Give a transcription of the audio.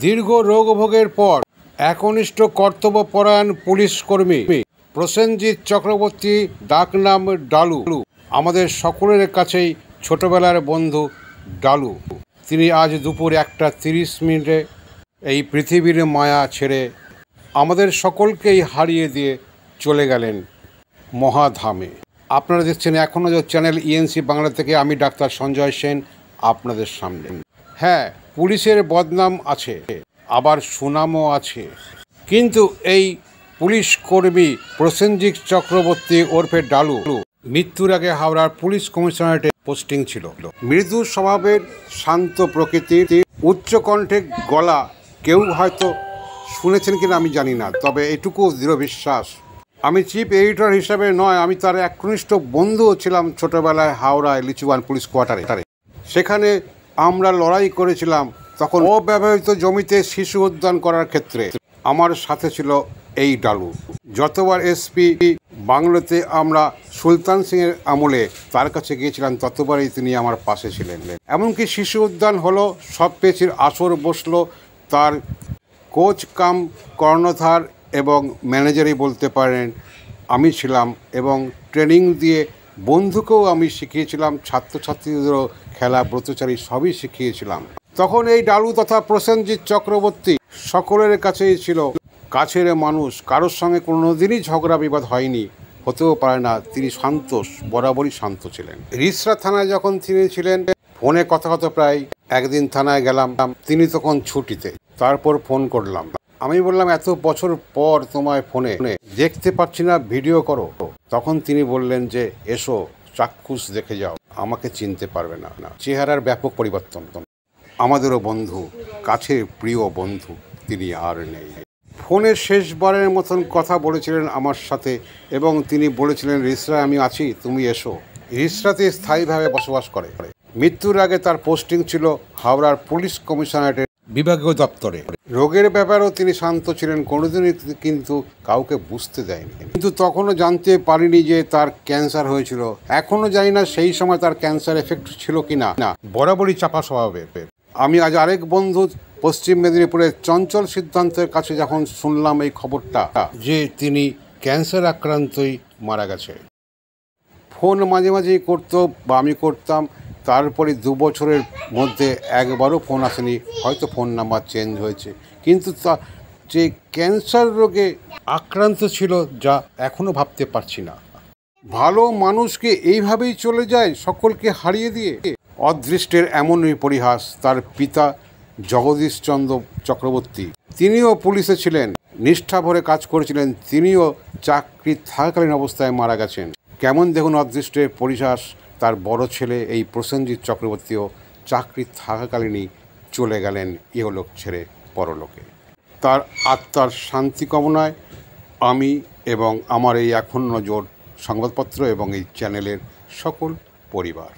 দীর্ঘ রোগভোগের পর একনিষ্ঠ কর্তব্যপরায়ণ পুলিশ কর্মী প্রসেনজিৎ চক্রবর্তী, ডাকনাম ডালু, আমাদের সকলের কাছেই ছোটবেলার বন্ধু ডালু, তিনি আজ দুপুর 1:30 এই পৃথিবীর মায়া ছেড়ে আমাদের সকলকেই হারিয়ে দিয়ে চলে গেলেন মহাধামে। আপনারা দেখছেন এখনও চ্যানেল ইএনসি বাংলা থেকে, আমি ডাক্তার সঞ্জয় সেন আপনাদের সামনে। হ্যাঁ, পুলিশের বদনাম আছে, আবার সুনামও আছে, কিন্তু এই পুলিশ কর্মী প্রসেনজিৎ চক্রবর্তী ওরফে ডালু মৃত্যুর আগে হাওড়ার পুলিশ কমিশনারেটে পোস্টিং ছিল। মৃদু স্বভাবের, শান্ত প্রকৃতির, উচ্চকণ্ঠে গলা, কেউ হয়তো শুনেছেন কিনা আমি জানি না, তবে এটুকু দৃঢ় বিশ্বাস, আমি চিফ এডিটর হিসাবে নয়, আমি তার একনিষ্ঠ বন্ধুও ছিলাম ছোটবেলায় হাওড়ায় লিচুবান পুলিশ কোয়ার্টারে। সেখানে আমরা লড়াই করেছিলাম তখন অব্যবহৃত জমিতে শিশু উদ্যান করার ক্ষেত্রে। আমার সাথে ছিল এই ডালু। যতবার এসপি বাংলোতে আমরা সুলতান সিংয়ের আমলে তার কাছে গিয়েছিলাম, ততবারই তিনি আমার পাশে ছিলেন। এমনকি শিশু উদ্যান হলো, সব পেচির আসর বসলো, তার কোচ কাম কর্ণধার এবং ম্যানেজারই বলতে পারেন আমি ছিলাম, এবং ট্রেনিং দিয়ে বন্ধুকেও আমি শিখিয়েছিলাম, ছাত্রছাত্রীদেরও খেলা, ব্রতচারী সবই শিখিয়েছিলাম। তখন এই ডালু তথা প্রসেনজিৎ চক্রবর্তী সকলের কাছেই ছিল কাছের মানুষ, কারোর সঙ্গে কোনোদিনই ঝগড়া বিবাদ হয়নি, হতেও পারে না। তিনি শান্ত, বরাবরই শান্ত ছিলেন। রিসরা থানায় যখন তিনি ছিলেন, ফোনে কথা প্রায় একদিন থানায় গেলাম, তিনি তখন ছুটিতে। তারপর ফোন করলাম, আমি বললাম এত বছর পর তোমায় ফোনে দেখতে পাচ্ছি না, ভিডিও করো। তখন তিনি বললেন যে এসো, চাক্ষুষ দেখে যাও, আমাকে চিনতে পারবে না। চেহারার ব্যাপক পরিবর্তন। আমাদেরও বন্ধু, কাছের প্রিয় বন্ধু তিনি আর নেই। ফোনে শেষবারের মতন কথা বলেছিলেন আমার সাথে, এবং তিনি বলেছিলেন রিসরা আমি আছি, তুমি এসো। রিসরাতে স্থায়ীভাবে বসবাস করে। মৃত্যুর আগে তার পোস্টিং ছিল হাওড়ার পুলিশ কমিশনারেটের বিভাগীয় দপ্তরে। রোগের ব্যাপারেও তিনি শান্ত ছিলেন, কোনোদিনই কিন্তু কাউকে বুঝতে দেয়নি। কিন্তু তখনও জানতে পারিনি যে তার ক্যান্সার হয়েছিল। এখনও জানি না সেই সময় তার ক্যান্সার এফেক্ট ছিল কিনা। বরাবরই চাপা স্বভাবের। আমি আজ আরেক বন্ধু পশ্চিম মেদিনীপুরের চঞ্চল সিদ্ধান্তের কাছে যখন শুনলাম এই খবরটা যে তিনি ক্যান্সার আক্রান্তই মারা গেছে, ফোন মাঝে মাঝেই করতো বা আমি করতাম। তারপরে 2 বছরের মধ্যে একবারও ফোন আসেনি, হয়তো ফোন নাম্বার চেঞ্জ হয়েছে, কিন্তু তা যে ক্যান্সার রোগে আক্রান্ত ছিল যা এখনও ভাবতে পারছি না। ভালো মানুষকে এইভাবেই চলে যায়, সকলকে হারিয়ে দিয়ে। অদৃষ্টের এমনই পরিহাস। তার পিতা জগদীশচন্দ্র চক্রবর্তী, তিনিও পুলিশে ছিলেন, নিষ্ঠা ভরে কাজ করেছিলেন, তিনিও চাকরি থাকাকালীন অবস্থায় মারা গেছেন। কেমন দেখুন অদৃষ্টের পরিহাস। তার বড় ছেলে এই প্রসেনজিৎ চক্রবর্তীও চাকরি থাকাকালীনই চলে গেলেন ইহলোক ছেড়ে পরলোকে। তার আত্মার শান্তি কামনায় আমি এবং আমার এই এখন নজর সংবাদপত্র এবং এই চ্যানেলের সকল পরিবার